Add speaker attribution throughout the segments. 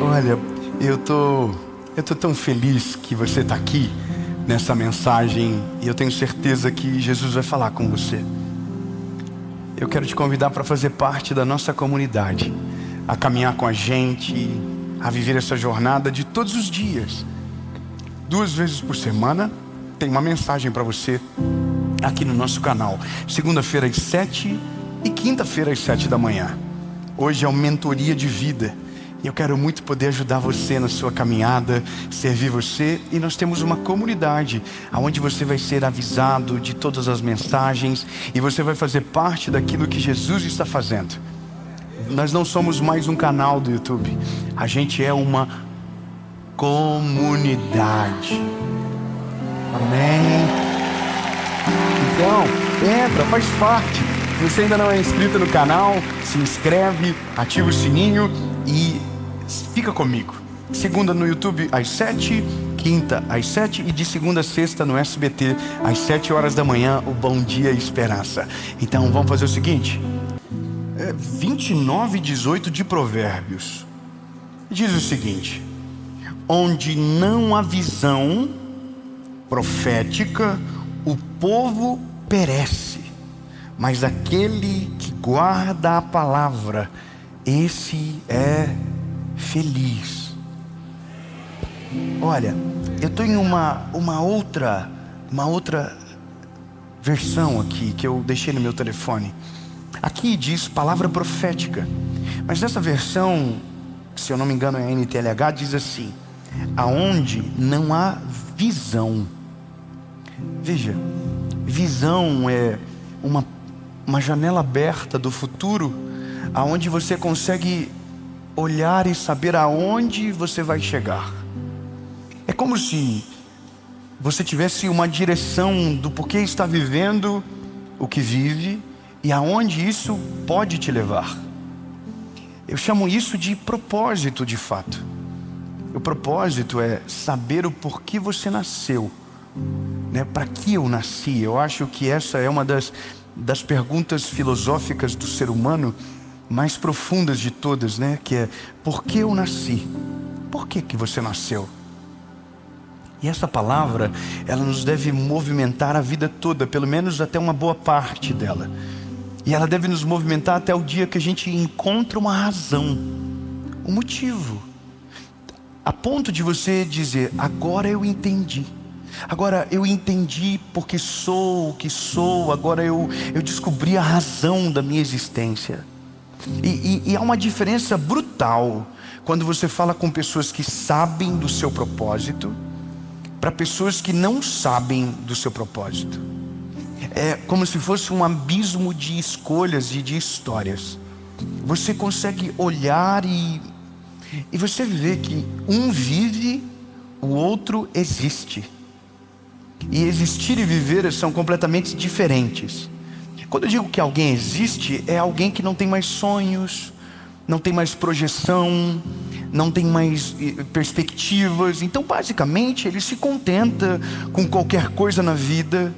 Speaker 1: Olha, eu tô tão feliz que você está aqui nessa mensagem e eu tenho certeza que Jesus vai falar com você. Eu quero te convidar para fazer parte da nossa comunidade, a caminhar com a gente, a viver essa jornada de todos os dias. 2 vezes por semana tem uma mensagem para você aqui no nosso canal. Segunda-feira às 7 e quinta-feira às 7 da manhã. Hoje é uma mentoria de vida. E eu quero muito poder ajudar você na sua caminhada, servir você. E nós temos uma comunidade onde você vai ser avisado de todas as mensagens e você vai fazer parte daquilo que Jesus está fazendo. Nós não somos mais um canal do YouTube. A gente é uma comunidade. Amém? Então, entra, faz parte. Se você ainda não é inscrito no canal, se inscreve, ativa o sininho e fica comigo. Segunda no YouTube às 7, quinta às 7 e de segunda a sexta no SBT às 7 horas da manhã, o Bom Dia Esperança. Então vamos fazer o seguinte: 29:18 de Provérbios diz o seguinte: onde não há visão profética, o povo perece, mas aquele que guarda a palavra, esse é feliz. Olha, eu tenho uma outra versão aqui que eu deixei no meu telefone. Aqui diz palavra profética, mas nessa versão, se eu não me engano é a NTLH, diz assim: aonde não há visão. Veja, visão é uma janela aberta do futuro, aonde você consegue olhar e saber aonde você vai chegar. É como se você tivesse uma direção do porquê está vivendo o que vive e aonde isso pode te levar. Eu chamo isso de propósito, de fato. O propósito é saber o porquê você nasceu, né? Para que eu nasci? Eu acho que essa é uma das perguntas filosóficas do ser humano mais profundas de todas, né? Que é: por que eu nasci? Por que você nasceu? E essa palavra, ela nos deve movimentar a vida toda, pelo menos até uma boa parte dela. E ela deve nos movimentar até o dia que a gente encontra uma razão, um motivo, a ponto de você dizer: agora eu entendi. Agora eu entendi porque sou o que sou. Agora eu descobri a razão da minha existência. E há uma diferença brutal quando você fala com pessoas que sabem do seu propósito para pessoas que não sabem do seu propósito. É como se fosse um abismo de escolhas e de histórias. Você consegue olhar e você vê que um vive, o outro existe. E existir e viver são completamente diferentes. Quando eu digo que alguém existe, é alguém que não tem mais sonhos, não tem mais projeção, não tem mais perspectivas. Então basicamente ele se contenta com qualquer coisa na vida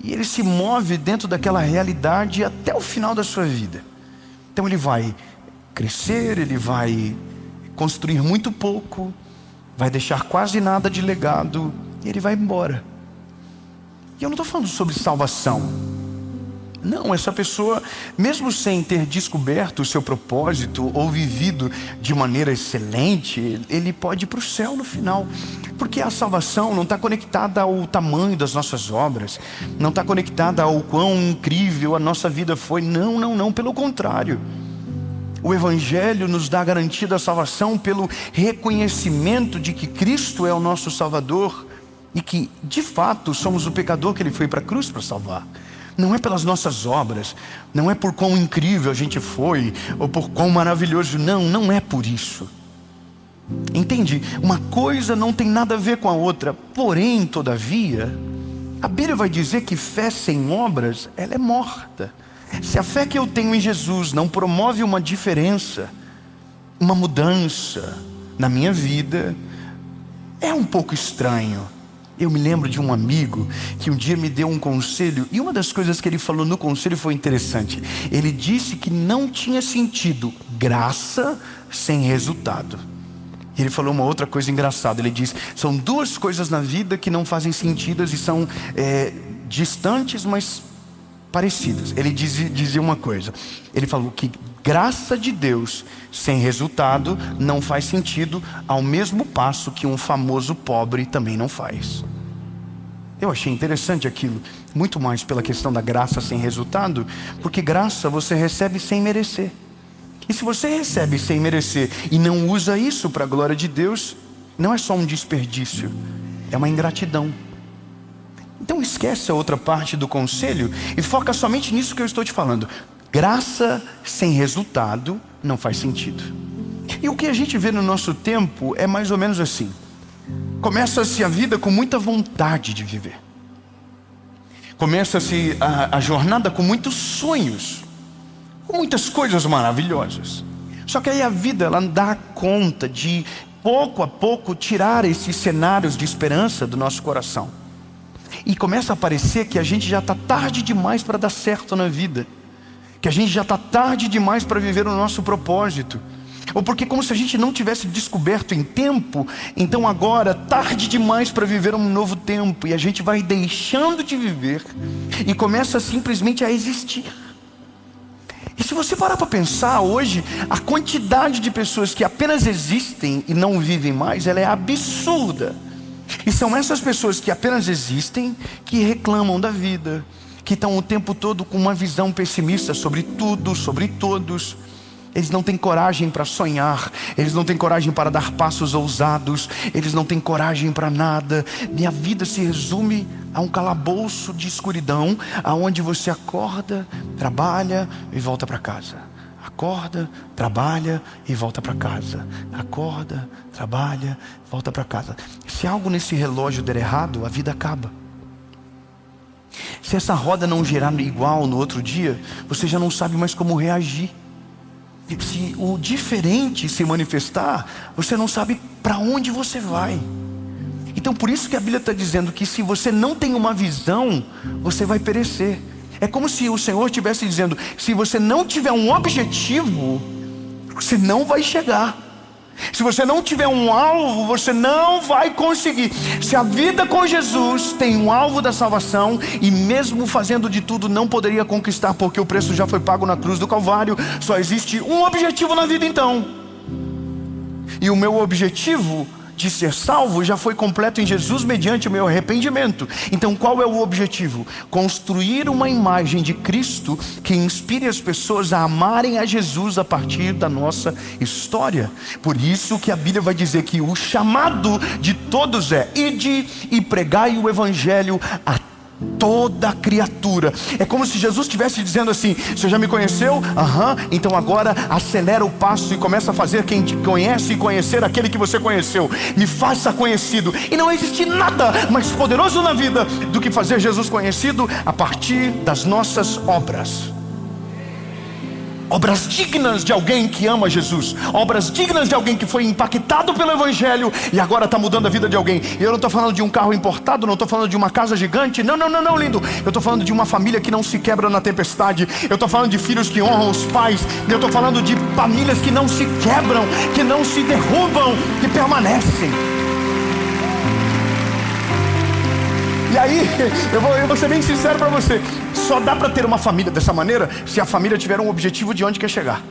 Speaker 1: e ele se move dentro daquela realidade até o final da sua vida. Então ele vai crescer, ele vai construir muito pouco, vai deixar quase nada de legado e ele vai embora. E eu não estou falando sobre salvação. Não, essa pessoa, mesmo sem ter descoberto o seu propósito ou vivido de maneira excelente, ele pode ir para o céu no final. Porque a salvação não está conectada ao tamanho das nossas obras, não está conectada ao quão incrível a nossa vida foi. Não, pelo contrário. O Evangelho nos dá a garantia da salvação pelo reconhecimento de que Cristo é o nosso Salvador e que, de fato, somos o pecador que Ele foi para a cruz para salvar. Não é pelas nossas obras, não é por quão incrível a gente foi, ou por quão maravilhoso, não é por isso. Entende? Uma coisa não tem nada a ver com a outra. Porém, todavia, a Bíblia vai dizer que fé sem obras, ela é morta. Se a fé que eu tenho em Jesus não promove uma diferença, uma mudança na minha vida, é um pouco estranho. Eu me lembro de um amigo que um dia me deu um conselho, e uma das coisas que ele falou no conselho foi interessante. Ele disse que não tinha sentido graça sem resultado. Ele falou uma outra coisa engraçada. Ele disse: são duas coisas na vida que não fazem sentido e são distantes, mas parecidas. Ele dizia uma coisa. Ele falou que graça de Deus sem resultado não faz sentido, ao mesmo passo que um famoso pobre também não faz. Eu achei interessante aquilo, muito mais pela questão da graça sem resultado, porque graça você recebe sem merecer. E se você recebe sem merecer e não usa isso para a glória de Deus, não é só um desperdício, é uma ingratidão. Então esquece a outra parte do conselho e foca somente nisso que eu estou te falando. Graça sem resultado não faz sentido. E o que a gente vê no nosso tempo é mais ou menos assim. Começa-se a vida com muita vontade de viver. Começa-se a jornada com muitos sonhos, com muitas coisas maravilhosas. Só que aí a vida, ela dá conta de pouco a pouco tirar esses cenários de esperança do nosso coração. E começa a parecer que a gente já está tarde demais para dar certo na vida, que a gente já está tarde demais para viver o nosso propósito, ou porque como se a gente não tivesse descoberto em tempo, então agora tarde demais para viver um novo tempo, e a gente vai deixando de viver e começa simplesmente a existir. E se você parar para pensar hoje, a quantidade de pessoas que apenas existem e não vivem mais, ela é absurda. E são essas pessoas que apenas existem, que reclamam da vida, que estão o tempo todo com uma visão pessimista sobre tudo, sobre todos. Eles não têm coragem para sonhar, eles não têm coragem para dar passos ousados, eles não têm coragem para nada. Minha vida se resume a um calabouço de escuridão, aonde você acorda, trabalha e volta para casa. Acorda, trabalha e volta para casa. Acorda, trabalha, volta para casa. Se algo nesse relógio der errado, a vida acaba. Se essa roda não girar igual no outro dia, você já não sabe mais como reagir. Se o diferente se manifestar, você não sabe para onde você vai. Então por isso que a Bíblia está dizendo que se você não tem uma visão, você vai perecer. É como se o Senhor estivesse dizendo: se você não tiver um objetivo, você não vai chegar. Se você não tiver um alvo, você não vai conseguir. Se a vida com Jesus tem um alvo da salvação, e mesmo fazendo de tudo não poderia conquistar, porque o preço já foi pago na cruz do Calvário, só existe um objetivo na vida então. E o meu objetivo de ser salvo já foi completo em Jesus mediante o meu arrependimento. Então qual é o objetivo? Construir uma imagem de Cristo que inspire as pessoas a amarem a Jesus a partir da nossa história. Por isso que a Bíblia vai dizer que o chamado de todos é: ide e pregai o evangelho a toda criatura. É como se Jesus estivesse dizendo assim: você já me conheceu? Então agora acelera o passo e começa a fazer quem te conhece e conhecer aquele que você conheceu. Me faça conhecido. E não existe nada mais poderoso na vida do que fazer Jesus conhecido a partir das nossas obras. Obras dignas de alguém que ama Jesus, obras dignas de alguém que foi impactado pelo Evangelho e agora está mudando a vida de alguém. E eu não estou falando de um carro importado, não estou falando de uma casa gigante, não, lindo. Eu estou falando de uma família que não se quebra na tempestade. Eu estou falando de filhos que honram os pais. Eu estou falando de famílias que não se quebram, que não se derrubam, que permanecem. E aí, eu vou ser bem sincero para você: só dá para ter uma família dessa maneira se a família tiver um objetivo de onde quer chegar.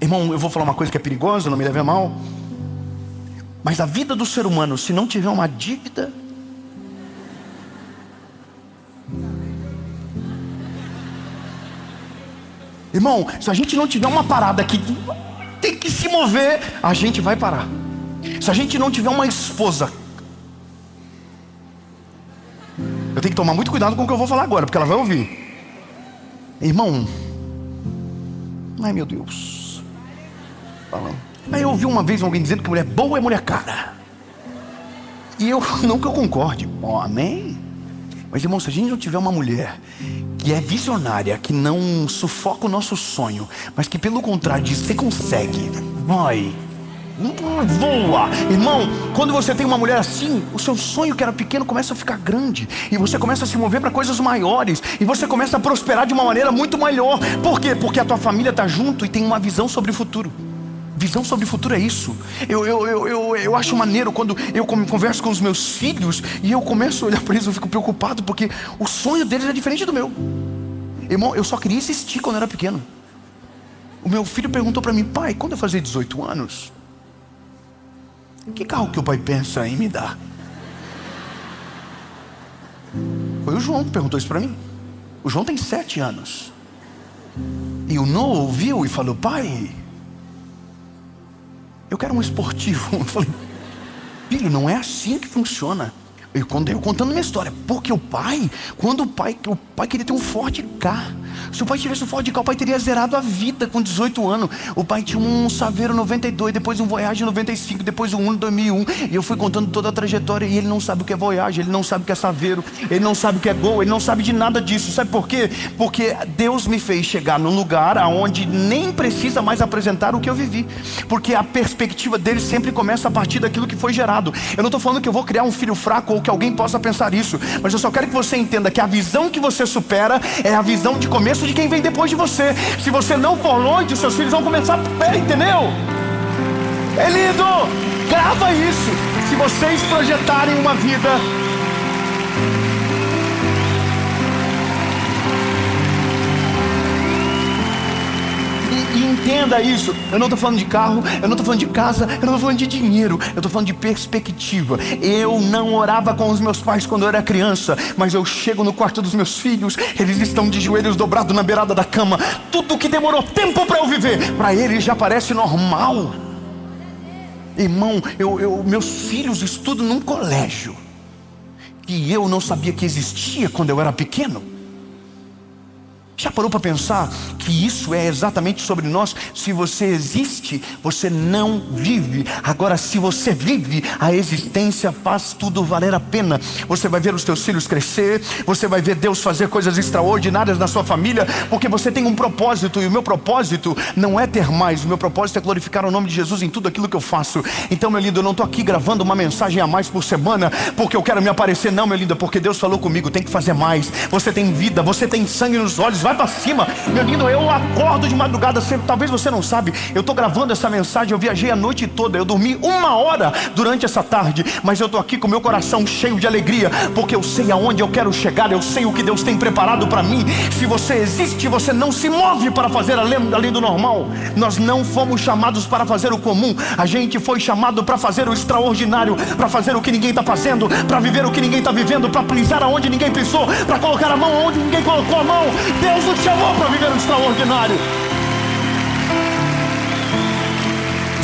Speaker 1: Irmão, eu vou falar uma coisa que é perigosa, não me leve a mal, mas a vida do ser humano, se não tiver uma dívida, irmão, se a gente não tiver uma parada que tem que se mover, a gente vai parar. Se a gente não tiver uma esposa, eu tenho que tomar muito cuidado com o que eu vou falar agora, porque ela vai ouvir. Irmão, ai meu Deus, falando. Aí eu ouvi uma vez alguém dizendo que mulher boa é mulher cara, e eu nunca concorde. Amém? Mas irmão, se a gente não tiver uma mulher que é visionária, que não sufoca o nosso sonho, mas que pelo contrário diz: você consegue, vai, voa. Irmão, quando você tem uma mulher assim, o seu sonho que era pequeno começa a ficar grande, e você começa a se mover para coisas maiores, e você começa a prosperar de uma maneira muito maior. Por quê? Porque a tua família está junto e tem uma visão sobre o futuro. Visão sobre o futuro é isso. Eu acho maneiro quando eu converso com os meus filhos e eu começo a olhar para eles, eu fico preocupado, porque o sonho deles é diferente do meu. Irmão, eu só queria existir quando eu era pequeno. O meu filho perguntou para mim: pai, quando eu fazer 18 anos, que carro que o pai pensa em me dar? Foi o João que perguntou isso para mim. O João tem 7 anos. E o Noah ouviu e falou: pai, eu quero um esportivo. Eu falei: filho, não é assim que funciona. Eu contando minha história, porque o pai queria ter um Ford Ka. Se o pai tivesse um Ford Ka, o pai teria zerado a vida com 18 anos. O pai tinha um Saveiro 92, depois um Voyage 95, depois um Uno 2001. E eu fui contando toda a trajetória, e ele não sabe o que é Voyage, ele não sabe o que é Saveiro, ele não sabe o que é Gol, ele não sabe de nada disso. Sabe por quê? Porque Deus me fez chegar num lugar onde nem precisa mais apresentar o que eu vivi, porque a perspectiva dele sempre começa a partir daquilo que foi gerado. Eu não estou falando que eu vou criar um filho fraco ou que alguém possa pensar isso, mas eu só quero que você entenda que a visão que você supera é a visão de começo de quem vem depois de você. Se você não for longe, os seus filhos vão começar a pé, entendeu? É lindo! Grava isso. Se vocês projetarem uma vida, e entenda isso. Eu não estou falando de carro, eu não estou falando de casa, eu não estou falando de dinheiro, eu estou falando de perspectiva. Eu não orava com os meus pais quando eu era criança, mas eu chego no quarto dos meus filhos, eles estão de joelhos dobrados na beirada da cama. Tudo que demorou tempo para eu viver, para eles já parece normal. Irmão, meus filhos estudam num colégio que eu não sabia que existia quando eu era pequeno. Já parou para pensar que isso é exatamente sobre nós? Se você existe, você não vive. Agora, se você vive, a existência faz tudo valer a pena. Você vai ver os teus filhos crescer, você vai ver Deus fazer coisas extraordinárias na sua família, porque você tem um propósito, e o meu propósito não é ter mais, o meu propósito é glorificar o nome de Jesus em tudo aquilo que eu faço. Então, meu lindo, eu não estou aqui gravando uma mensagem a mais por semana porque eu quero me aparecer, não, meu lindo, porque Deus falou comigo, tem que fazer mais. Você tem vida, você tem sangue nos olhos, vai para cima. Meu lindo, eu acordo de madrugada sempre. Talvez você não sabe, eu estou gravando essa mensagem, eu viajei a noite toda, eu dormi 1 hora durante essa tarde, mas eu estou aqui com meu coração cheio de alegria, porque eu sei aonde eu quero chegar, eu sei o que Deus tem preparado para mim. Se você existe, você não se move para fazer além do normal. Nós não fomos chamados para fazer o comum, a gente foi chamado para fazer o extraordinário, para fazer o que ninguém está fazendo, para viver o que ninguém está vivendo, para pisar aonde ninguém pisou, para colocar a mão onde ninguém colocou a mão. Deus nos chamou para viver o extraordinário.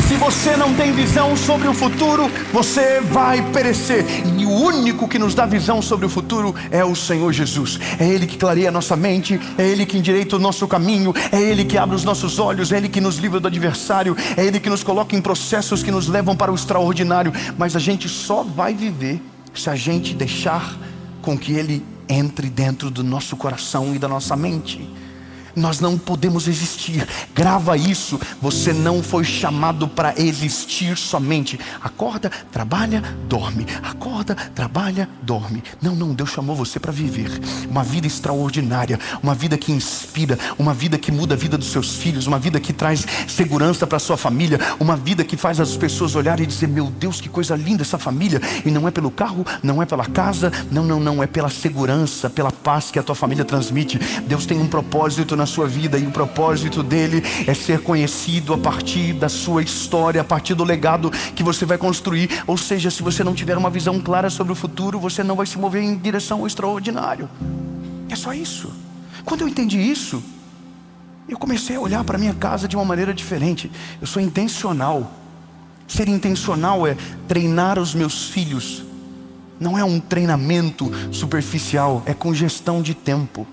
Speaker 1: Se você não tem visão sobre o futuro, você vai perecer. E o único que nos dá visão sobre o futuro é o Senhor Jesus. É Ele que clareia a nossa mente, é Ele que endireita o nosso caminho, é Ele que abre os nossos olhos, é Ele que nos livra do adversário, é Ele que nos coloca em processos que nos levam para o extraordinário. Mas a gente só vai viver se a gente deixar com que Ele entre dentro do nosso coração e da nossa mente. Nós não podemos existir. Grava isso. Você não foi chamado para existir somente. Acorda, trabalha, dorme. Acorda, trabalha, dorme. Não, Deus chamou você para viver uma vida extraordinária, uma vida que inspira, uma vida que muda a vida dos seus filhos, uma vida que traz segurança para a sua família, uma vida que faz as pessoas olharem e dizer: meu Deus, que coisa linda essa família. E não é pelo carro, não é pela casa, não, é pela segurança, pela paz que a tua família transmite. Deus tem um propósito na sua vida, e o propósito dele é ser conhecido a partir da sua história, a partir do legado que você vai construir. Ou seja, se você não tiver uma visão clara sobre o futuro, você não vai se mover em direção ao extraordinário. É só isso. Quando eu entendi isso, eu comecei a olhar para a minha casa de uma maneira diferente. Eu sou intencional. Ser intencional é treinar os meus filhos. Não é um treinamento superficial, é com gestão de tempo.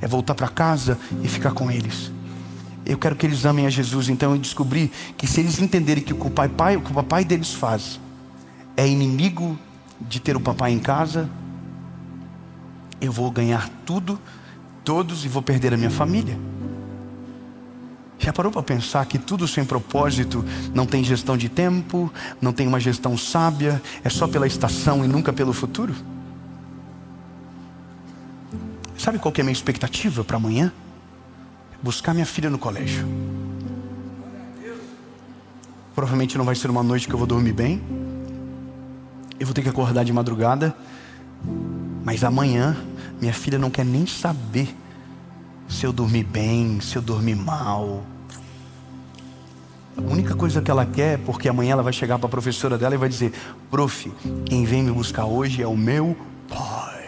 Speaker 1: É voltar para casa e ficar com eles. Eu quero que eles amem a Jesus. Então eu descobri que se eles entenderem que o que o papai deles faz é inimigo de ter o papai em casa, eu vou ganhar tudo, todos, e vou perder a minha família. Já parou para pensar que tudo sem propósito não tem gestão de tempo, não tem uma gestão sábia, é só pela estação e nunca pelo futuro? Sabe qual que é a minha expectativa para amanhã? Buscar minha filha no colégio. Provavelmente não vai ser uma noite que eu vou dormir bem. Eu vou ter que acordar de madrugada. Mas amanhã, minha filha não quer nem saber se eu dormir bem, se eu dormir mal. A única coisa que ela quer, porque amanhã ela vai chegar para a professora dela e vai dizer: prof, quem vem me buscar hoje é o meu pai.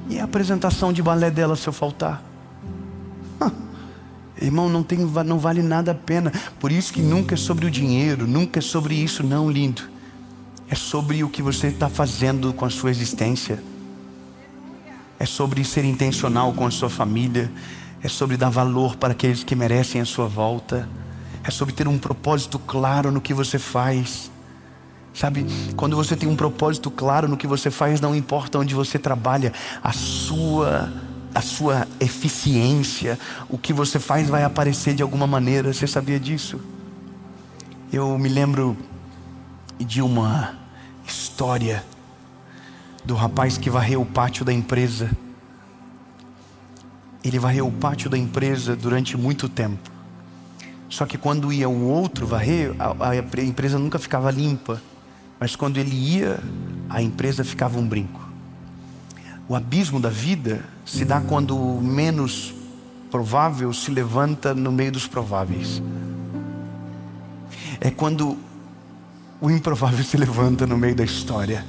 Speaker 1: E a apresentação de balé dela se eu faltar? Irmão, não vale nada a pena. Por isso que nunca é sobre o dinheiro, nunca é sobre isso não, lindo. É sobre o que você está fazendo com a sua existência. É sobre ser intencional com a sua família. É sobre dar valor para aqueles que merecem a sua volta. É sobre ter um propósito claro no que você faz. Sabe, quando você tem um propósito claro no que você faz, não importa onde você trabalha, a sua eficiência, o que você faz vai aparecer de alguma maneira. Você sabia disso? Eu me lembro de uma história do rapaz que varreu o pátio da empresa. Ele varreu o pátio da empresa durante muito tempo. Só que quando ia um outro varrer, a empresa nunca ficava limpa. Mas quando ele ia, a empresa ficava um brinco. O abismo da vida se dá quando o menos provável se levanta no meio dos prováveis. É quando o improvável se levanta no meio da história.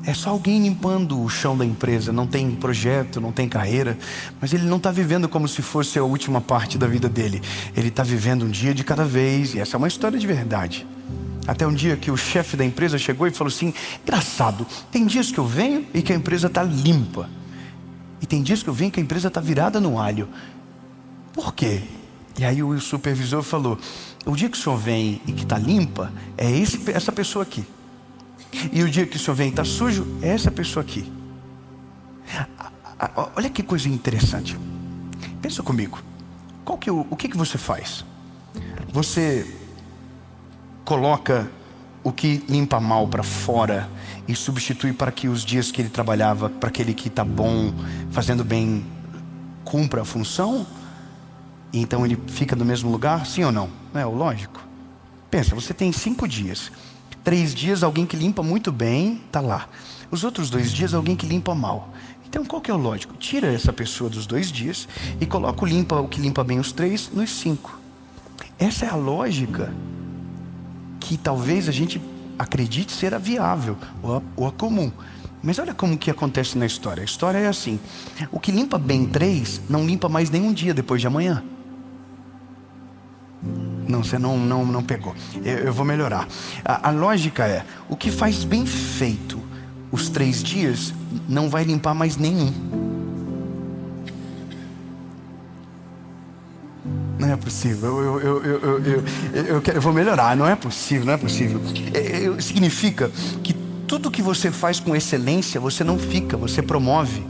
Speaker 1: É só alguém limpando o chão da empresa. Não tem projeto, não tem carreira, mas ele não está vivendo como se fosse a última parte da vida dele. Ele está vivendo um dia de cada vez. E essa é uma história de verdade. Até um dia que o chefe da empresa chegou e falou assim: engraçado, tem dias que eu venho e que a empresa está limpa, e tem dias que eu venho que a empresa está virada no alho. Por quê? E aí o supervisor falou: o dia que o senhor vem e que está limpa, é essa pessoa aqui. E o dia que o senhor vem e está sujo, é essa pessoa aqui. Olha que coisa interessante. Pensa comigo. O que você faz? Você coloca o que limpa mal para fora e substitui para que os dias que ele trabalhava, para aquele que está bom, fazendo bem, cumpra a função? E então ele fica no mesmo lugar, sim ou não? Não é o lógico? Pensa, você tem 5 dias. 3 dias alguém que limpa muito bem está lá. Os outros 2 dias alguém que limpa mal. Então qual que é o lógico? Tira essa pessoa dos 2 dias e coloca o que limpa bem os 3 nos 5. Essa é a lógica que talvez a gente acredite ser a viável ou a comum. Mas olha como que acontece na história. A história é assim: o que limpa bem 3 não limpa mais nenhum dia depois de amanhã. Não, você não pegou. Eu vou melhorar. A lógica é: o que faz bem feito os 3 dias não vai limpar mais nenhum. Não é possível. Eu vou melhorar. Não é possível, não é possível. Significa que tudo que você faz com excelência, você não fica, você promove.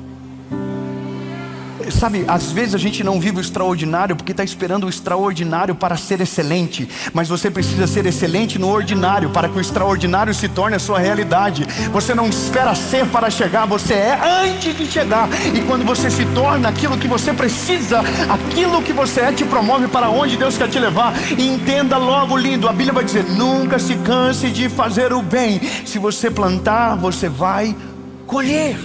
Speaker 1: Sabe, às vezes a gente não vive o extraordinário porque está esperando o extraordinário para ser excelente. Mas você precisa ser excelente no ordinário para que o extraordinário se torne a sua realidade. Você não espera ser para chegar, você é antes de chegar. E quando você se torna aquilo que você precisa, aquilo que você é te promove para onde Deus quer te levar. E entenda logo, lindo, a Bíblia vai dizer: nunca se canse de fazer o bem. Se você plantar, você vai colher.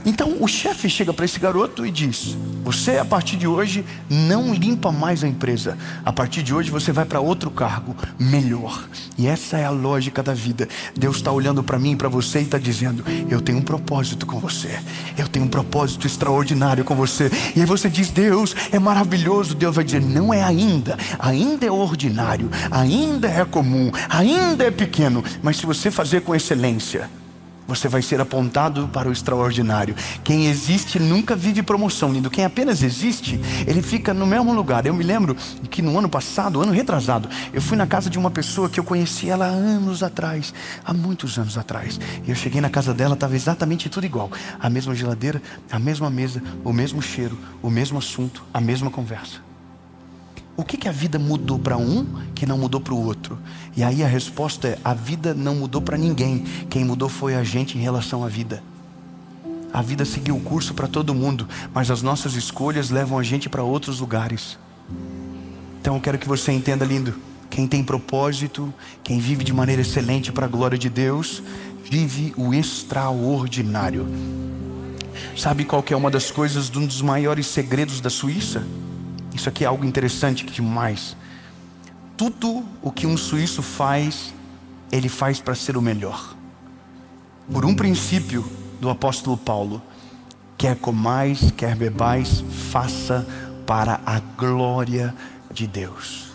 Speaker 1: Então o chefe chega para esse garoto e diz: você a partir de hoje não limpa mais a empresa. A partir de hoje você vai para outro cargo melhor. E essa é a lógica da vida. Deus está olhando para mim e para você e está dizendo: eu tenho um propósito com você. Eu tenho um propósito extraordinário com você. E aí você diz: Deus, é maravilhoso. Deus vai dizer: não é ainda. Ainda é ordinário. Ainda é comum. Ainda é pequeno. Mas se você fazer com excelência, você vai ser apontado para o extraordinário. Quem existe nunca vive promoção, lindo. Quem apenas existe, ele fica no mesmo lugar. Eu me lembro que no ano passado, ano retrasado, eu fui na casa de uma pessoa que eu conheci ela há anos atrás, há muitos anos atrás. E eu cheguei na casa dela, estava exatamente tudo igual. A mesma geladeira, a mesma mesa, o mesmo cheiro, o mesmo assunto, a mesma conversa. O que a vida mudou para um que não mudou para o outro? E aí a resposta é: a vida não mudou para ninguém. Quem mudou foi a gente em relação à vida. A vida seguiu o curso para todo mundo, mas as nossas escolhas levam a gente para outros lugares. Então eu quero que você entenda, lindo. Quem tem propósito, quem vive de maneira excelente para a glória de Deus, vive o extraordinário. Sabe qual que é uma das coisas, um dos maiores segredos da Suíça? Isso aqui é algo interessante demais. Tudo o que um suíço faz, ele faz para ser o melhor. Por um princípio do apóstolo Paulo: quer comais, quer bebais, faça para a glória de Deus.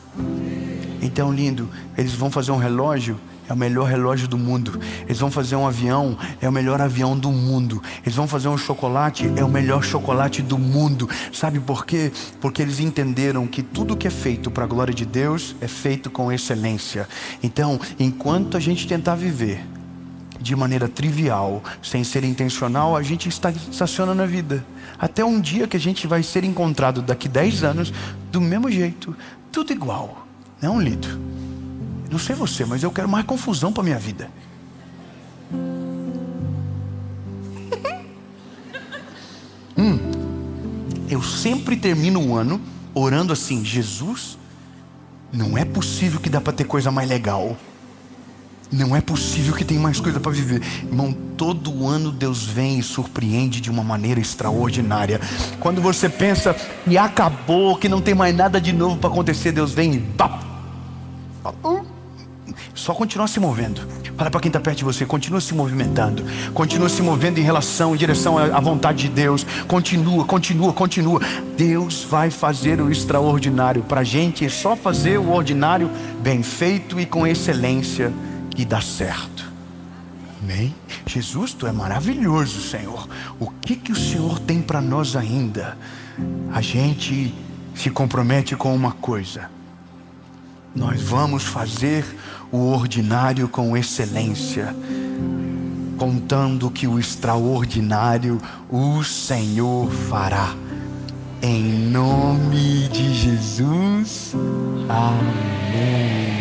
Speaker 1: Então, lindo, eles vão fazer um relógio, é o melhor relógio do mundo. Eles vão fazer um avião, é o melhor avião do mundo. Eles vão fazer um chocolate, é o melhor chocolate do mundo. Sabe por quê? Porque eles entenderam que tudo que é feito para a glória de Deus é feito com excelência. Então, enquanto a gente tentar viver de maneira trivial, sem ser intencional, a gente estaciona na vida. Até um dia que a gente vai ser encontrado daqui 10 anos, do mesmo jeito, tudo igual. Não, lindo? Não sei você, mas eu quero mais confusão para minha vida. Eu sempre termino o ano orando assim: Jesus, não é possível que dá para ter coisa mais legal. Não é possível que tem mais coisa para viver. Irmão, todo ano Deus vem e surpreende de uma maneira extraordinária. Quando você pensa que acabou, que não tem mais nada de novo para acontecer, Deus vem e só continua se movendo. Fala para quem está perto de você: continua se movimentando. Continua se movendo em direção à vontade de Deus. Continua. Deus vai fazer o extraordinário. Para a gente é só fazer o ordinário bem feito e com excelência, que dá certo. Amém? Jesus, Tu é maravilhoso, Senhor. O que o Senhor tem para nós ainda? A gente se compromete com uma coisa: nós vamos fazer o ordinário com excelência, contando que o extraordinário o Senhor fará. Em nome de Jesus. Amém.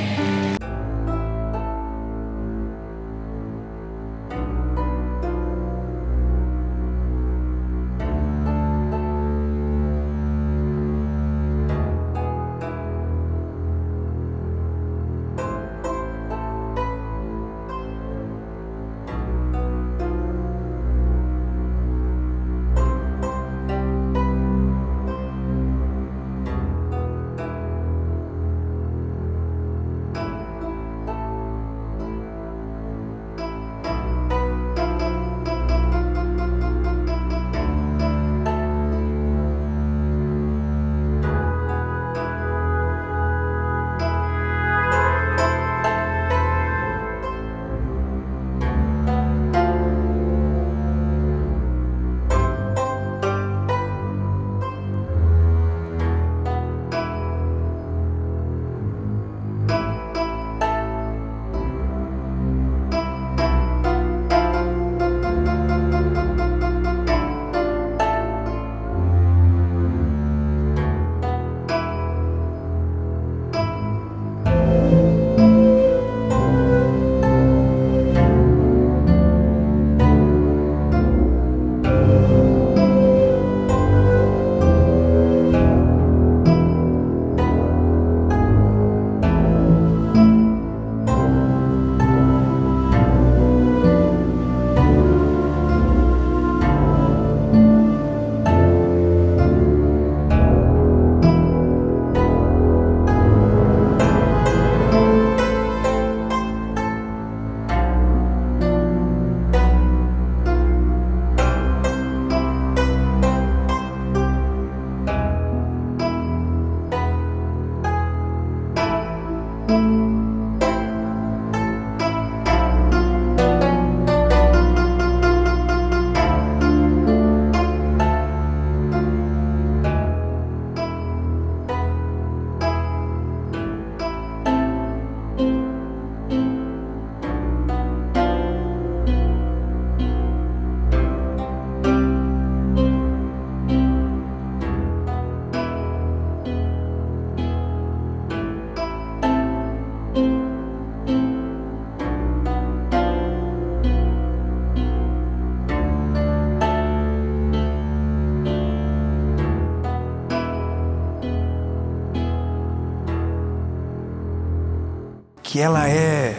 Speaker 1: que ela é,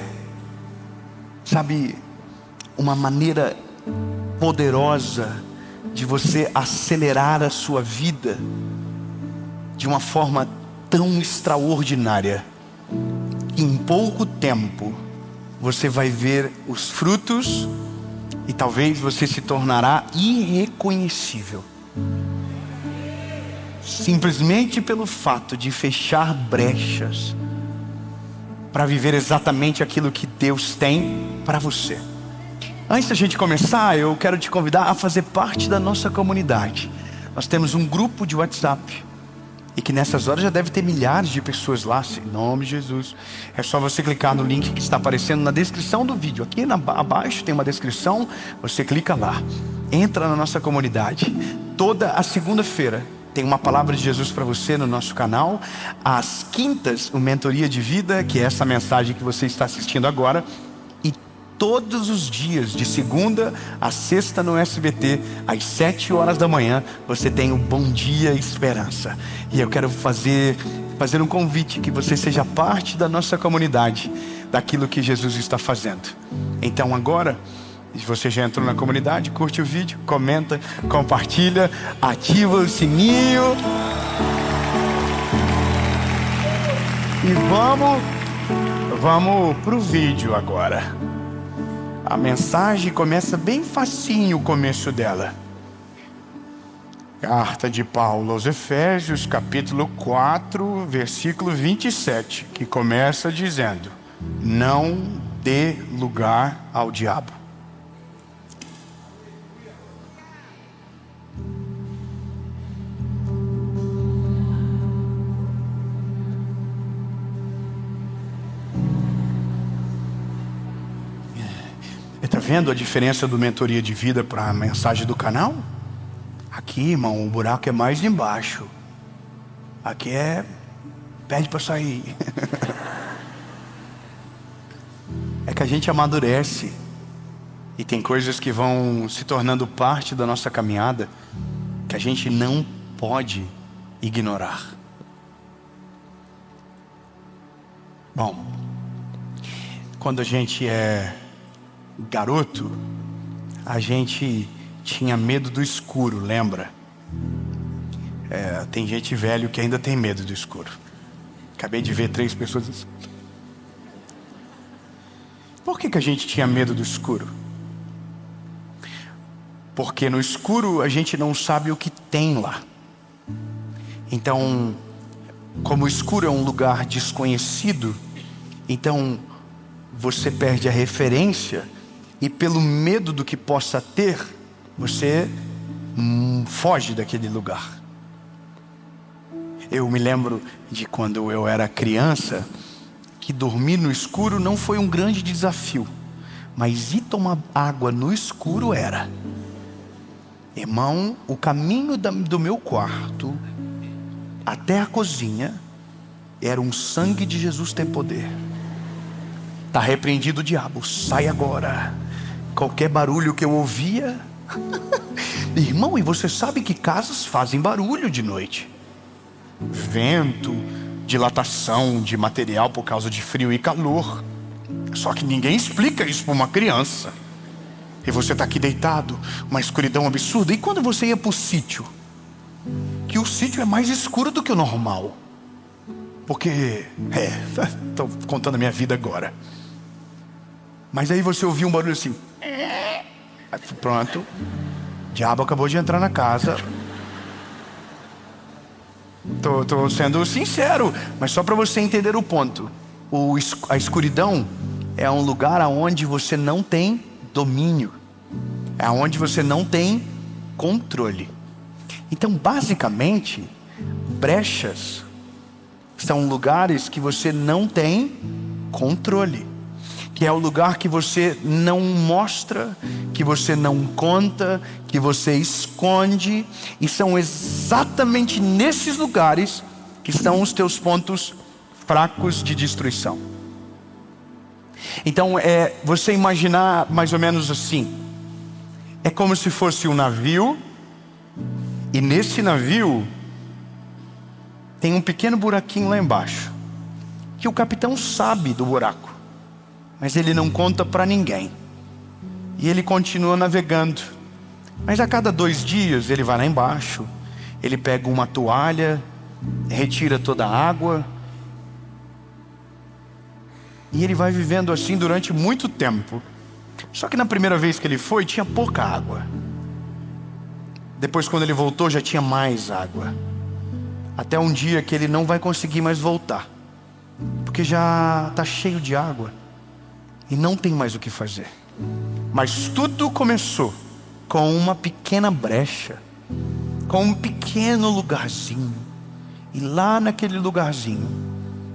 Speaker 1: sabe, uma maneira poderosa de você acelerar a sua vida de uma forma tão extraordinária que em pouco tempo você vai ver os frutos e talvez você se tornará irreconhecível, simplesmente pelo fato de fechar brechas para viver exatamente aquilo que Deus tem para você. Antes da gente começar, eu quero te convidar a fazer parte da nossa comunidade. Nós temos um grupo de WhatsApp e que nessas horas já deve ter milhares de pessoas lá, em nome de Jesus. É só você clicar no link que está aparecendo na descrição do vídeo. Aqui abaixo tem uma descrição, você clica lá, entra na nossa comunidade. Toda a segunda-feira tem uma palavra de Jesus para você no nosso canal. Às quintas, o Mentoria de Vida, que é essa mensagem que você está assistindo agora. E todos os dias, de segunda a sexta no SBT, às 7 horas da manhã, você tem o Bom Dia Esperança. E eu quero fazer um convite, que você seja parte da nossa comunidade, daquilo que Jesus está fazendo. Então agora, se você já entrou na comunidade, curte o vídeo, comenta, compartilha, ativa o sininho. E vamos pro vídeo agora. A mensagem começa bem facinho, o começo dela. Carta de Paulo aos Efésios, capítulo 4, versículo 27, que começa dizendo: não dê lugar ao diabo. Está vendo a diferença do Mentoria de Vida para a mensagem do canal? Aqui, irmão, o buraco é mais embaixo. Aqui pede para sair. É que a gente amadurece e tem coisas que vão se tornando parte da nossa caminhada que a gente não pode ignorar. Bom, quando a gente é garoto, a gente tinha medo do escuro, lembra? Tem gente velho que ainda tem medo do escuro. Acabei de ver 3 pessoas. Por que a gente tinha medo do escuro? Porque no escuro a gente não sabe o que tem lá. Então, como o escuro é um lugar desconhecido, então você perde a referência. E pelo medo do que possa ter, você foge daquele lugar. Eu me lembro de quando eu era criança, que dormir no escuro não foi um grande desafio, mas ir tomar água no escuro era. Irmão, o caminho do meu quarto até a cozinha era um sangue de Jesus tem poder. Está repreendido o diabo, sai agora. Qualquer barulho que eu ouvia. Irmão, e você sabe que casas fazem barulho de noite. Vento, dilatação de material por causa de frio e calor. Só que ninguém explica isso para uma criança. E você está aqui deitado, uma escuridão absurda. E quando você ia para o sítio? Que o sítio é mais escuro do que o normal. Porque, estou contando a minha vida agora. Mas aí você ouviu um barulho assim. Pronto. O diabo acabou de entrar na casa. Tô sendo sincero, mas só para você entender o ponto. A escuridão é um lugar onde você não tem domínio. É onde você não tem controle. Então, basicamente, brechas são lugares que você não tem controle. Que é o lugar que você não mostra, que você não conta, que você esconde. E são exatamente nesses lugares que estão os teus pontos fracos de destruição. Então, você imaginar mais ou menos assim. É como se fosse um navio. E nesse navio tem um pequeno buraquinho lá embaixo. que o capitão sabe do buraco, mas ele não conta para ninguém. E ele continua navegando. Mas a cada 2 dias ele vai lá embaixo, ele pega uma toalha, retira toda a água, e ele vai vivendo assim durante muito tempo. Só que na primeira vez que ele foi, tinha pouca água. Depois, quando ele voltou, já tinha mais água. Até um dia que ele não vai conseguir mais voltar, porque já está cheio de água e não tem mais o que fazer. Mas tudo começou com uma pequena brecha, com um pequeno lugarzinho. E lá naquele lugarzinho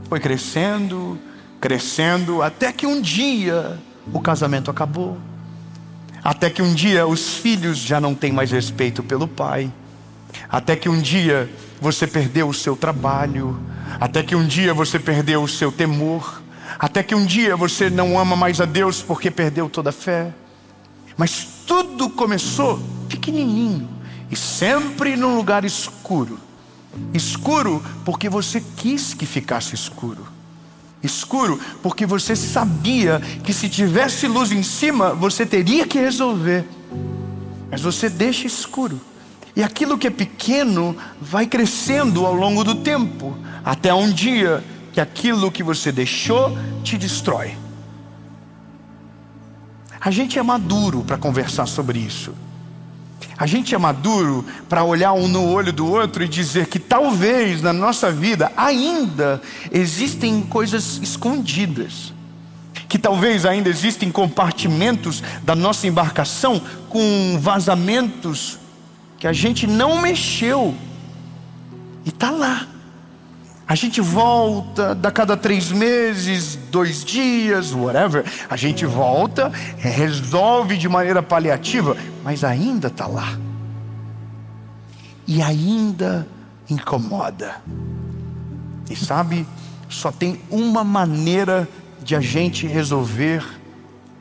Speaker 1: foi crescendo, crescendo, até que um dia o casamento acabou. Até que um dia os filhos já não têm mais respeito pelo pai. Até que um dia você perdeu o seu trabalho. Até que um dia você perdeu o seu temor. Até que um dia você não ama mais a Deus porque perdeu toda a fé. Mas tudo começou pequenininho e sempre num lugar escuro. Escuro porque você quis que ficasse escuro. Escuro porque você sabia que se tivesse luz em cima, você teria que resolver. Mas você deixa escuro. E aquilo que é pequeno vai crescendo ao longo do tempo, até um dia que aquilo que você deixou te destrói. A gente é maduro para conversar sobre isso. A gente é maduro para olhar um no olho do outro e dizer que talvez na nossa vida ainda existem coisas escondidas. Que talvez ainda existem compartimentos da nossa embarcação com vazamentos que a gente não mexeu. E está lá. A gente volta a cada 3 meses, 2 dias, whatever. A gente volta, resolve de maneira paliativa, mas ainda está lá. E ainda incomoda. E sabe, só tem uma maneira de a gente resolver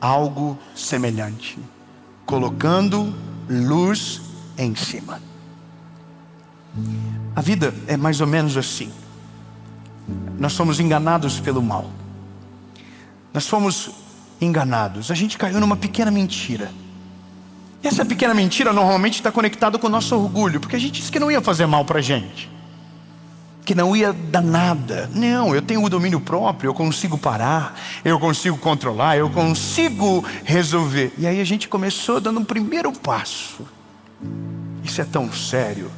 Speaker 1: algo semelhante: colocando luz em cima. A vida é mais ou menos assim. Nós somos enganados pelo mal. Nós fomos enganados. A gente caiu numa pequena mentira. E essa pequena mentira normalmente está conectada com o nosso orgulho, porque a gente disse que não ia fazer mal para a gente, que não ia dar nada. Não, eu tenho o domínio próprio, eu consigo parar, eu consigo controlar, eu consigo resolver. E aí a gente começou dando um primeiro passo. Isso é tão sério.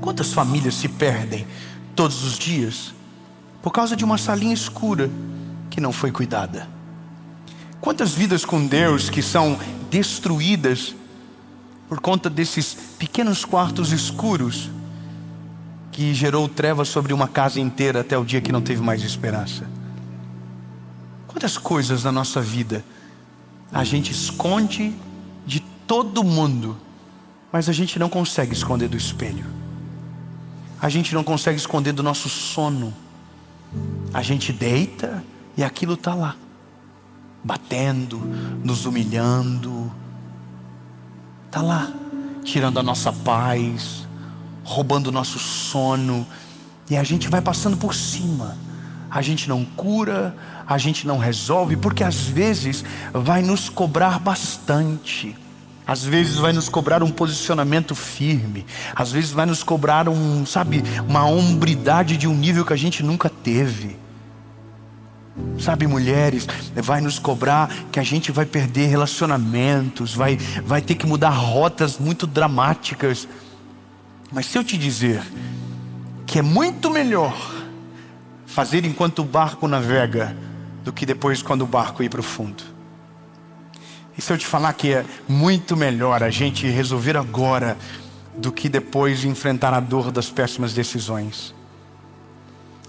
Speaker 1: Quantas famílias se perdem todos os dias por causa de uma salinha escura que não foi cuidada? Quantas vidas com Deus que são destruídas por conta desses pequenos quartos escuros que gerou trevas sobre uma casa inteira até o dia que não teve mais esperança? Quantas coisas na nossa vida a gente esconde de todo mundo, mas a gente não consegue esconder do espelho. A gente não consegue esconder do nosso sono. A gente deita e aquilo está lá, batendo, nos humilhando. Está lá, tirando a nossa paz, roubando o nosso sono. E a gente vai passando por cima. A gente não cura, a gente não resolve, porque às vezes vai nos cobrar bastante. Às vezes vai nos cobrar um posicionamento firme. Às vezes vai nos cobrar uma hombridade de um nível que a gente nunca teve. Sabe, mulheres, vai nos cobrar que a gente vai perder relacionamentos, vai ter que mudar rotas muito dramáticas. Mas se eu te dizer que é muito melhor fazer enquanto o barco navega do que depois quando o barco ir para o fundo. E se eu te falar que é muito melhor a gente resolver agora do que depois enfrentar a dor das péssimas decisões?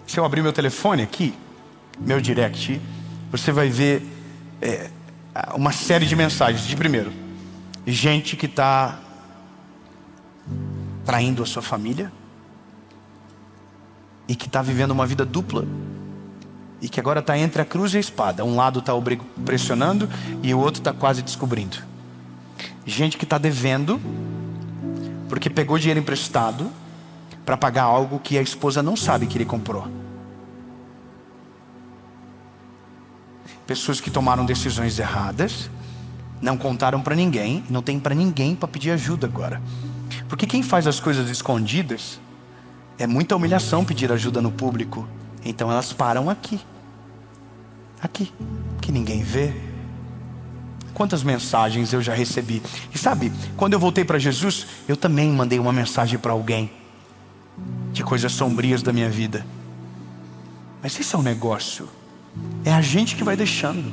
Speaker 1: Se eu abrir meu telefone aqui, meu direct, você vai ver uma série de mensagens. De primeiro, gente que está traindo a sua família e que está vivendo uma vida dupla e que agora está entre a cruz e a espada. Um lado está pressionando e o outro está quase descobrindo. Gente que está devendo porque pegou dinheiro emprestado, para pagar algo que a esposa não sabe que ele comprou. Pessoas que tomaram decisões erradas, não contaram para ninguém, não tem para ninguém para pedir ajuda agora. Porque quem faz as coisas escondidas, é muita humilhação pedir ajuda no público. Então elas param aqui, que ninguém vê. Quantas mensagens eu já recebi. E sabe, quando eu voltei para Jesus, eu também mandei uma mensagem para alguém de coisas sombrias da minha vida. Mas esse é um negócio, é a gente que vai deixando.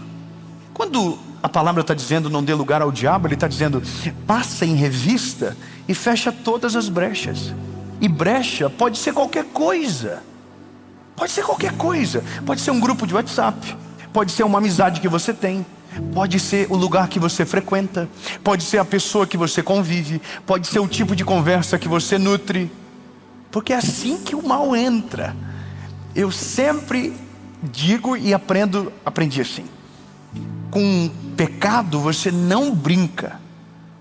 Speaker 1: Quando a palavra está dizendo não dê lugar ao diabo, ele está dizendo passa em revista e fecha todas as brechas. E brecha pode ser qualquer coisa. Pode ser qualquer coisa. Pode ser um grupo de WhatsApp, pode ser uma amizade que você tem, pode ser o lugar que você frequenta, pode ser a pessoa que você convive, pode ser o tipo de conversa que você nutre. Porque é assim que o mal entra. Eu sempre digo e aprendi assim: com pecado você não brinca,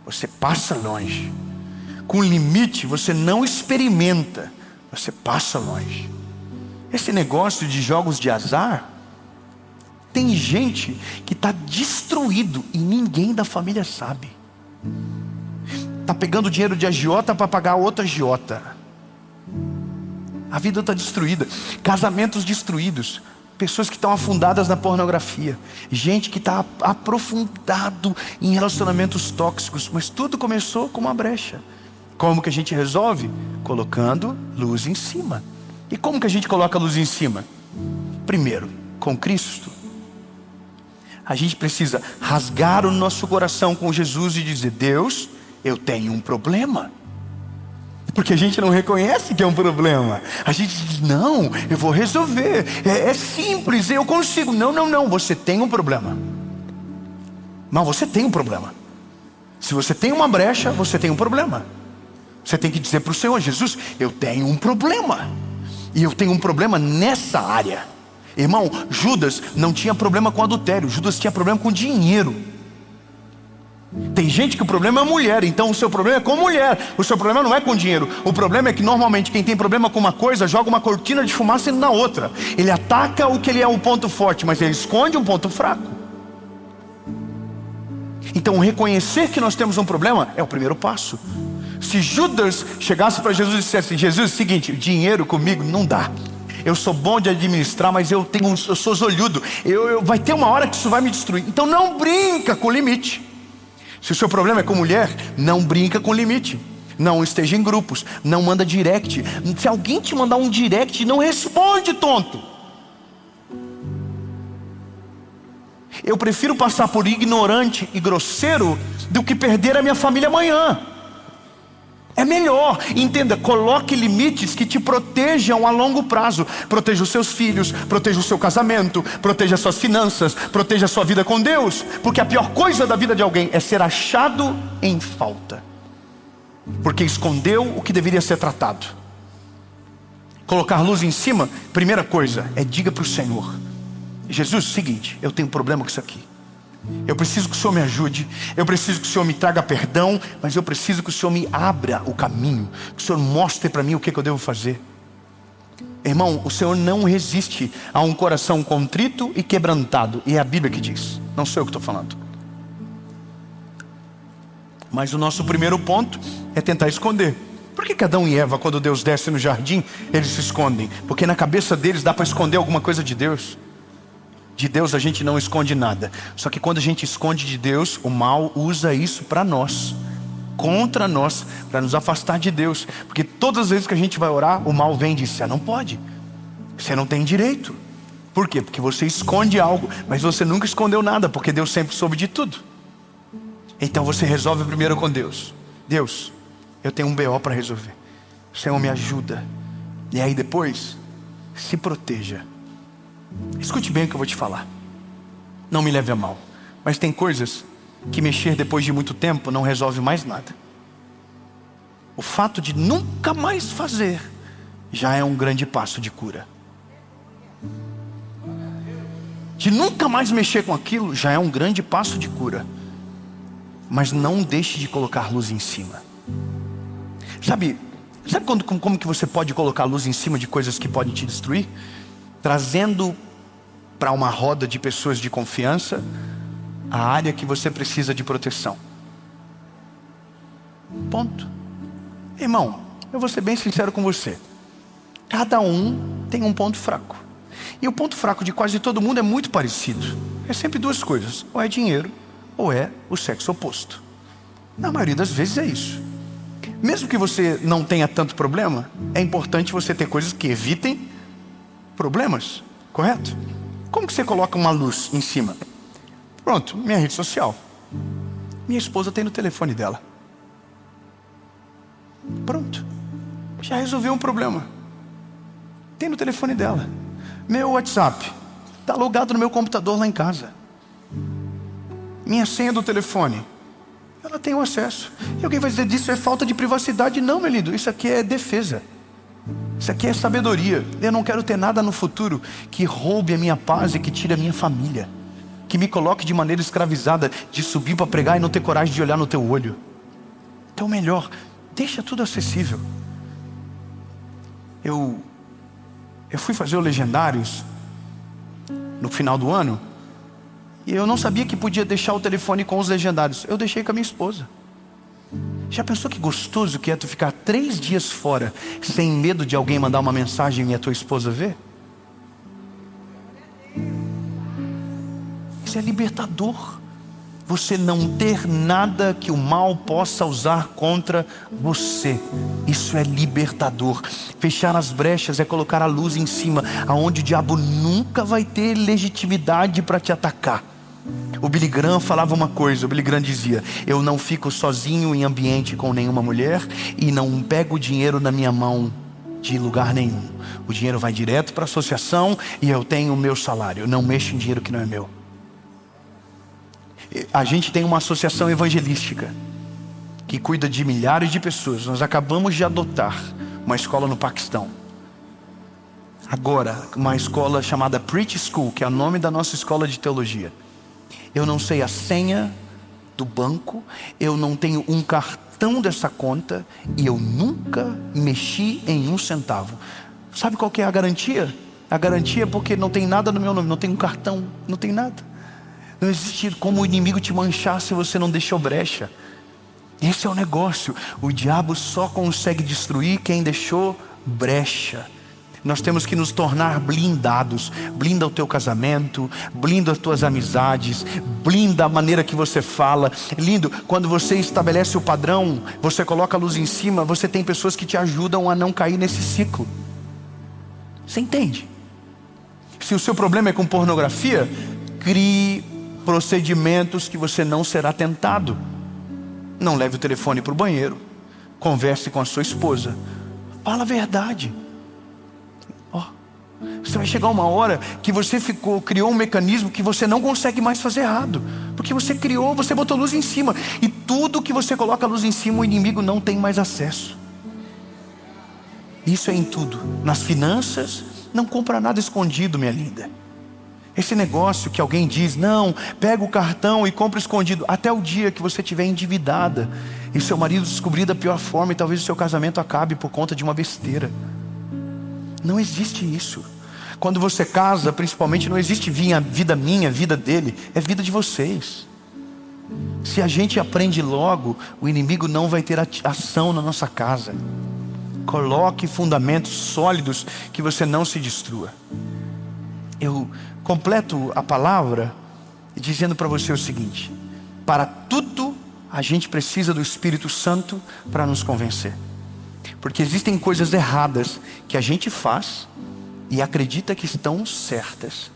Speaker 1: você passa longe. Com limite você não experimenta, você passa longe. Esse negócio de jogos de azar, tem gente que está destruído e ninguém da família sabe. Está pegando dinheiro de agiota para pagar outra agiota. A vida está destruída. Casamentos destruídos. Pessoas que estão afundadas na pornografia. Gente que está aprofundado em relacionamentos tóxicos. Mas tudo começou com uma brecha. Como que a gente resolve? Colocando luz em cima. E como que a gente coloca a luz em cima? Primeiro, com Cristo. A gente precisa rasgar o nosso coração com Jesus e dizer: Deus, eu tenho um problema. Porque a gente não reconhece que é um problema. A gente diz: não, eu vou resolver, é simples, eu consigo. Não, você tem um problema. Não, você tem um problema. Se você tem uma brecha, você tem um problema. Você tem que dizer para o Senhor: Jesus, eu tenho um problema. E eu tenho um problema nessa área. Irmão, Judas não tinha problema com adultério. Judas tinha problema com dinheiro. Tem gente que o problema é a mulher. Então o seu problema é com mulher. O seu problema não é com dinheiro. O problema é que normalmente quem tem problema com uma coisa joga uma cortina de fumaça na outra. Ele ataca o que ele é um ponto forte, mas ele esconde um ponto fraco. Então reconhecer que nós temos um problema é o primeiro passo. Se Judas chegasse para Jesus e dissesse: Jesus, é o seguinte, dinheiro comigo não dá. Eu sou bom de administrar, mas eu sou zolhudo. Vai ter uma hora que isso vai me destruir. Então não brinca com o limite. Se o seu problema é com mulher, não brinca com o limite. Não esteja em grupos, não manda direct. Se alguém te mandar um direct, não responde, tonto. Eu prefiro passar por ignorante e grosseiro do que perder a minha família amanhã. É melhor, entenda, coloque limites que te protejam a longo prazo. Proteja os seus filhos, proteja o seu casamento, proteja as suas finanças, proteja a sua vida com Deus. Porque a pior coisa da vida de alguém é ser achado em falta, porque escondeu o que deveria ser tratado. Colocar luz em cima, primeira coisa, é diga para o Senhor: Jesus, seguinte, eu tenho um problema com isso aqui. Eu preciso que o Senhor me ajude. Eu preciso que o Senhor me traga perdão. Mas eu preciso que o Senhor me abra o caminho, que o Senhor mostre para mim o que eu devo fazer. Irmão, o Senhor não resiste a um coração contrito e quebrantado. E é a Bíblia que diz, não sou eu que estou falando. Mas o nosso primeiro ponto é tentar esconder. Por que Adão e Eva, quando Deus desce no jardim, eles se escondem? Porque na cabeça deles dá para esconder alguma coisa de Deus. De Deus a gente não esconde nada. Só que quando a gente esconde de Deus, o mal usa isso para nós, contra nós, para nos afastar de Deus. Porque todas as vezes que a gente vai orar, o mal vem e diz: você não pode, você não tem direito. Por quê? Porque você esconde algo, mas você nunca escondeu nada, porque Deus sempre soube de tudo. Então você resolve primeiro com Deus: Deus, eu tenho um BO para resolver, o Senhor me ajuda. E aí depois, se proteja. Escute bem o que eu vou te falar. Não me leve a mal, mas tem coisas que mexer depois de muito tempo não resolve mais nada. O fato de nunca mais fazer já é um grande passo de cura. De nunca mais mexer com aquilo já é um grande passo de cura. Mas não deixe de colocar luz em cima. Sabe Sabe como que você pode colocar a luz em cima de coisas que podem te destruir? Trazendo para uma roda de pessoas de confiança a área que você precisa de proteção. Ponto. Irmão, eu vou ser bem sincero com você. Cada um tem um ponto fraco. E o ponto fraco de quase todo mundo é muito parecido. É sempre duas coisas: ou é dinheiro, ou é o sexo oposto. Na maioria das vezes é isso. Mesmo que você não tenha tanto problema, é importante você ter coisas que evitem problemas, correto? Como que você coloca uma luz em cima? Pronto, minha rede social. Minha esposa tem no telefone dela. Pronto, já resolveu um problema. Tem no telefone dela. Meu WhatsApp está logado no meu computador lá em casa. Minha senha do telefone, ela tem o acesso. E alguém vai dizer, disso é falta de privacidade. Não, meu lindo, isso aqui é defesa. Isso aqui é sabedoria. Eu não quero ter nada no futuro que roube a minha paz e que tire a minha família, que me coloque de maneira escravizada, de subir para pregar e não ter coragem de olhar no teu olho. Então melhor, deixa tudo acessível. Eu fui fazer o Legendários no final do ano, e eu não sabia que podia deixar o telefone com os Legendários. Eu deixei com a minha esposa. Já pensou que gostoso que é tu ficar 3 dias fora, sem medo de alguém mandar uma mensagem e a tua esposa ver? Isso é libertador. Você não ter nada que o mal possa usar contra você. Isso é libertador. Fechar as brechas é colocar a luz em cima, aonde o diabo nunca vai ter legitimidade para te atacar. O Billy Graham falava uma coisa. O Billy Graham dizia: eu não fico sozinho em ambiente com nenhuma mulher, e não pego dinheiro na minha mão de lugar nenhum. O dinheiro vai direto para a associação e eu tenho o meu salário. Eu não mexo em dinheiro que não é meu. A gente tem uma associação evangelística que cuida de milhares de pessoas. Nós acabamos de adotar uma escola no Paquistão. Agora, uma escola chamada Preach School, que é o nome da nossa escola de teologia. Eu não sei a senha do banco, eu não tenho um cartão dessa conta, e eu nunca mexi em um centavo. Sabe qual que é a garantia? A garantia é porque não tem nada no meu nome, não tem um cartão, não tem nada. Não existe como o inimigo te manchar se você não deixou brecha. Esse é o negócio. O diabo só consegue destruir quem deixou brecha. Nós temos que nos tornar blindados. Blinda o teu casamento, blinda as tuas amizades, blinda a maneira que você fala. Lindo, quando você estabelece o padrão, você coloca a luz em cima, você tem pessoas que te ajudam a não cair nesse ciclo. Você entende? Se o seu problema é com pornografia, crie procedimentos que você não será tentado. Não leve o telefone para o banheiro. Converse com a sua esposa. Fala a verdade. Você vai chegar uma hora que você criou um mecanismo que você não consegue mais fazer errado. Porque você botou luz em cima. E tudo que você coloca a luz em cima, o inimigo não tem mais acesso. Isso é em tudo. Nas finanças, não compra nada escondido, minha linda. Esse negócio que alguém diz, não, pega o cartão e compra escondido. Até o dia que você estiver endividada e seu marido descobrir da pior forma, e talvez o seu casamento acabe por conta de uma besteira. Não existe isso. Quando você casa, principalmente, não existe vida minha, vida dele. É vida de vocês. Se a gente aprende logo, o inimigo não vai ter ação na nossa casa. Coloque fundamentos sólidos que você não se destrua. Eu completo a palavra dizendo para você o seguinte: para tudo a gente precisa do Espírito Santo para nos convencer. Porque existem coisas erradas que a gente faz e acredita que estão certas,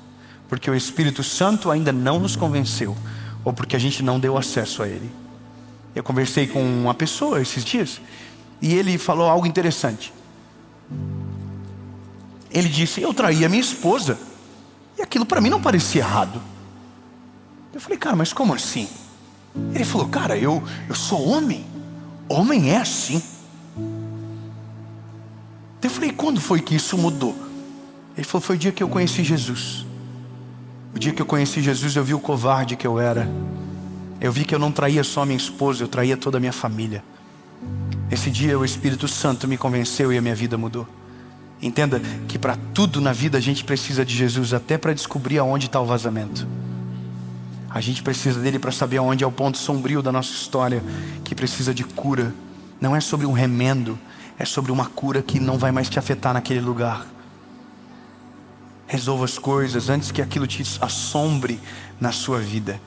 Speaker 1: porque o Espírito Santo ainda não nos convenceu, ou porque a gente não deu acesso a Ele. Eu conversei com uma pessoa esses dias, e ele falou algo interessante. Ele disse: eu traí a minha esposa, e aquilo para mim não parecia errado. Eu falei: cara, mas como assim? Ele falou: cara, eu sou homem. Homem é assim. Eu falei: quando foi que isso mudou? Ele falou: foi o dia que eu conheci Jesus. O dia que eu conheci Jesus, eu vi o covarde que eu era. Eu vi que eu não traía só a minha esposa, eu traía toda a minha família. Esse dia o Espírito Santo me convenceu e a minha vida mudou. Entenda que para tudo na vida a gente precisa de Jesus, até para descobrir aonde está o vazamento. A gente precisa dele para saber aonde é o ponto sombrio da nossa história, que precisa de cura. Não é sobre um remendo, é sobre uma cura que não vai mais te afetar naquele lugar. Resolva as coisas antes que aquilo te assombre na sua vida.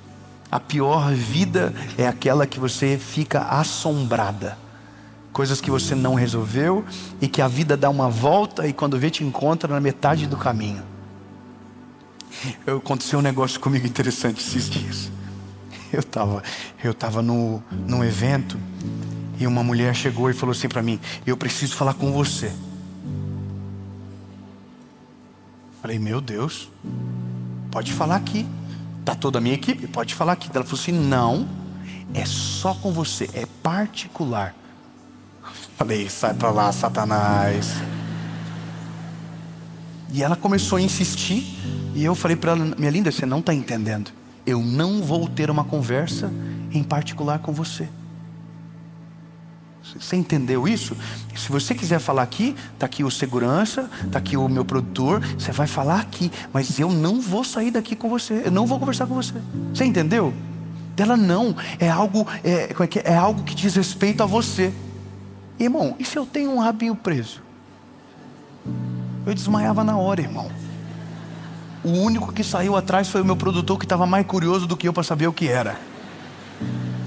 Speaker 1: A pior vida é aquela que você fica assombrada. Coisas que você não resolveu e que a vida dá uma volta e quando vê te encontra na metade do caminho. Aconteceu um negócio comigo interessante esses dias. Eu tava num evento e uma mulher chegou e falou assim para mim: eu preciso falar com você. Falei: meu Deus, pode falar aqui. Tá toda a minha equipe, pode falar aqui. Ela falou assim: não, é só com você, é particular. Falei: sai pra lá, Satanás. E ela começou a insistir. E eu falei para ela: minha linda, você não está entendendo. Eu não vou ter uma conversa em particular com você. Você entendeu isso? Se você quiser falar aqui, está aqui o segurança, está aqui o meu produtor. Você vai falar aqui, mas eu não vou sair daqui com você. Eu não vou conversar com você. Você entendeu? Ela: não, é algo que diz respeito a você. Irmão, e se eu tenho um rabinho preso? Eu desmaiava na hora, irmão. O único que saiu atrás foi o meu produtor, que estava mais curioso do que eu para saber o que era.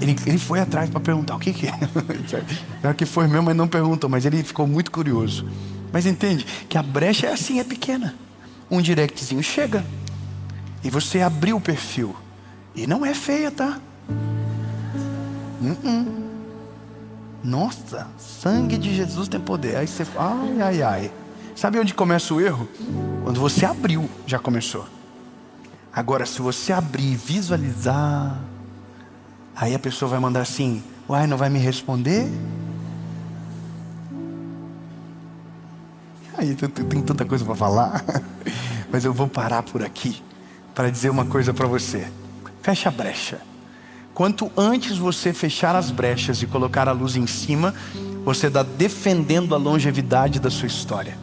Speaker 1: Ele foi atrás para perguntar o que é. Pior que foi mesmo, mas não perguntou. Mas ele ficou muito curioso. Mas entende que a brecha é assim, é pequena. Um directzinho chega e você abriu o perfil. E não é feia, tá? Nossa, sangue de Jesus tem poder. Aí você fala: ai, ai, ai. Sabe onde começa o erro? Quando você abriu, já começou. Agora, se você abrir e visualizar, aí a pessoa vai mandar assim: uai, não vai me responder? Aí tem tanta coisa para falar. Mas eu vou parar por aqui para dizer uma coisa para você. Fecha a brecha. Quanto antes você fechar as brechas e colocar a luz em cima, você está defendendo a longevidade da sua história.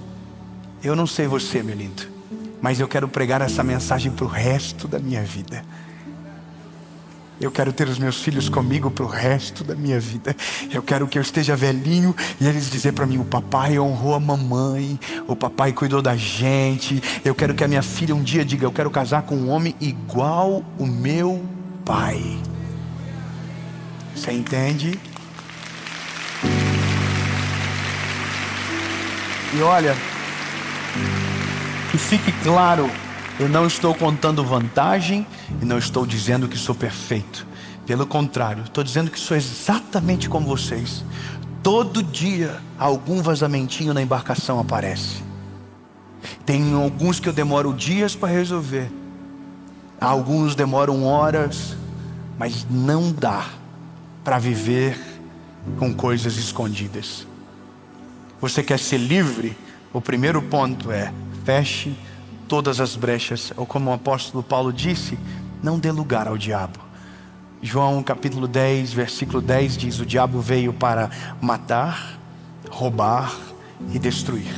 Speaker 1: Eu não sei você, meu lindo, mas eu quero pregar essa mensagem para o resto da minha vida. Eu quero ter os meus filhos comigo para o resto da minha vida. Eu quero que eu esteja velhinho e eles dizer para mim: o papai honrou a mamãe, o papai cuidou da gente. Eu quero que a minha filha um dia diga: eu quero casar com um homem igual o meu pai. Você entende? E olha, que fique claro, eu não estou contando vantagem e não estou dizendo que sou perfeito. Pelo contrário, estou dizendo que sou exatamente como vocês. Todo dia algum vazamentinho na embarcação aparece. Tem alguns que eu demoro dias para resolver. Alguns demoram horas, mas não dá para viver com coisas escondidas. Você quer ser livre? O primeiro ponto é: feche todas as brechas. Ou como o apóstolo Paulo disse, não dê lugar ao diabo. João capítulo 10, versículo 10 diz: o diabo veio para matar, roubar e destruir.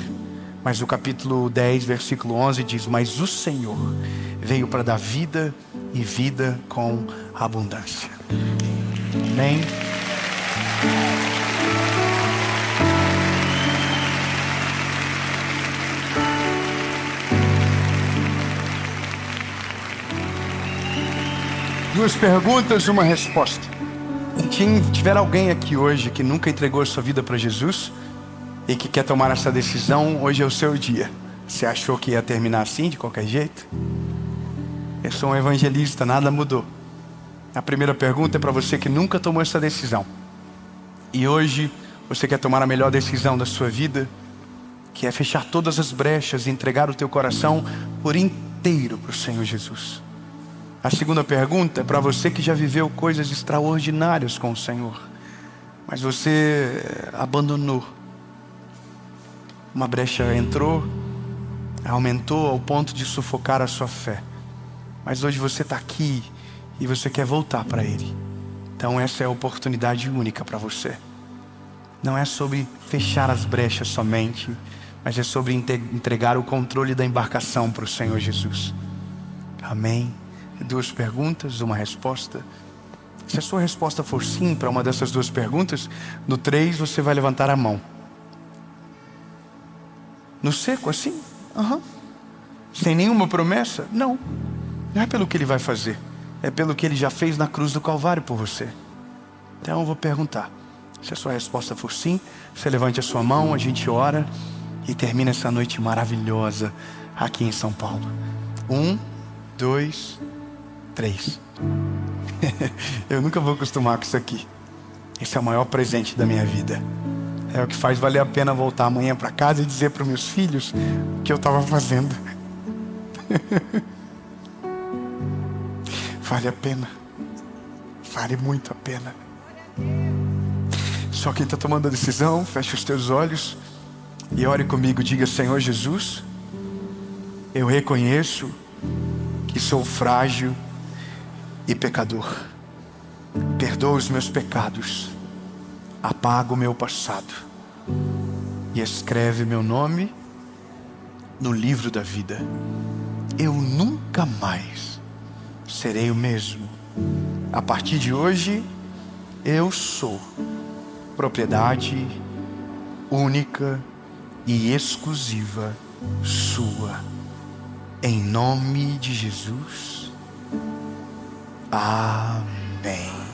Speaker 1: Mas o capítulo 10, versículo 11 diz: mas o Senhor veio para dar vida e vida com abundância. Amém? Duas perguntas, uma resposta. Se tiver alguém aqui hoje que nunca entregou a sua vida para Jesus e que quer tomar essa decisão, hoje é o seu dia. Você achou que ia terminar assim, de qualquer jeito? Eu sou um evangelista, nada mudou. A primeira pergunta é para você que nunca tomou essa decisão. E hoje você quer tomar a melhor decisão da sua vida, que é fechar todas as brechas e entregar o teu coração por inteiro para o Senhor Jesus. A segunda pergunta é para você que já viveu coisas extraordinárias com o Senhor, mas você abandonou. Uma brecha entrou, aumentou ao ponto de sufocar a sua fé. Mas hoje você está aqui e você quer voltar para Ele. Então essa é a oportunidade única para você. não é sobre fechar as brechas somente, mas é sobre entregar o controle da embarcação para o Senhor Jesus. Amém? 2 perguntas, uma resposta. Se a sua resposta for sim para uma dessas 2 perguntas, no 3 você vai levantar a mão. No seco assim? Sem nenhuma promessa? Não. Não é pelo que Ele vai fazer, é pelo que Ele já fez na cruz do Calvário por você. Então eu vou perguntar. Se a sua resposta for sim, você levante a sua mão, a gente ora e termina essa noite maravilhosa aqui em São Paulo. 1, 2, 3. Eu nunca vou acostumar com isso aqui. Esse é o maior presente da minha vida. É o que faz valer a pena voltar amanhã para casa e dizer para os meus filhos o que eu estava fazendo. Vale a pena. Vale muito a pena. Só quem está tomando a decisão, feche os teus olhos e ore comigo. Diga: Senhor Jesus, eu reconheço que sou frágil e pecador. Perdoa os meus pecados, apaga o meu passado e escreve meu nome no livro da vida. Eu nunca mais serei o mesmo. A partir de hoje, eu sou propriedade única e exclusiva sua. Em nome de Jesus. Amém.